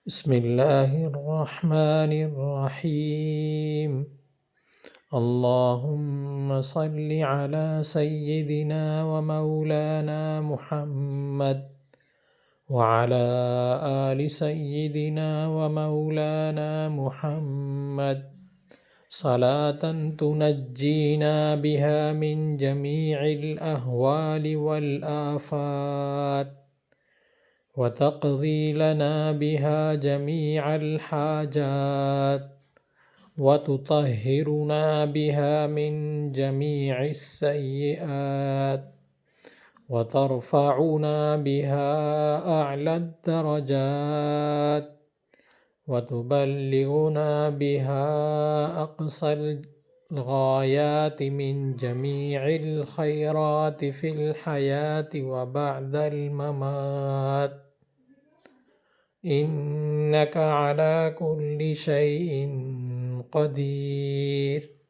بسم الله الرحمن الرحيم. اللهم صل على سيدنا ومولانا محمد وعلى آل سيدنا ومولانا محمد صلاة تنجينا بها من جميع الأهوال والآفات وتقضي لنا بها جميع الحاجات وتطهرنا بها من جميع السيئات وترفعنا بها أعلى الدرجات وتبلغنا بها أقصى الغايات من جميع الخيرات في الحياة وبعد الممات، إنك على كل شيء قدير.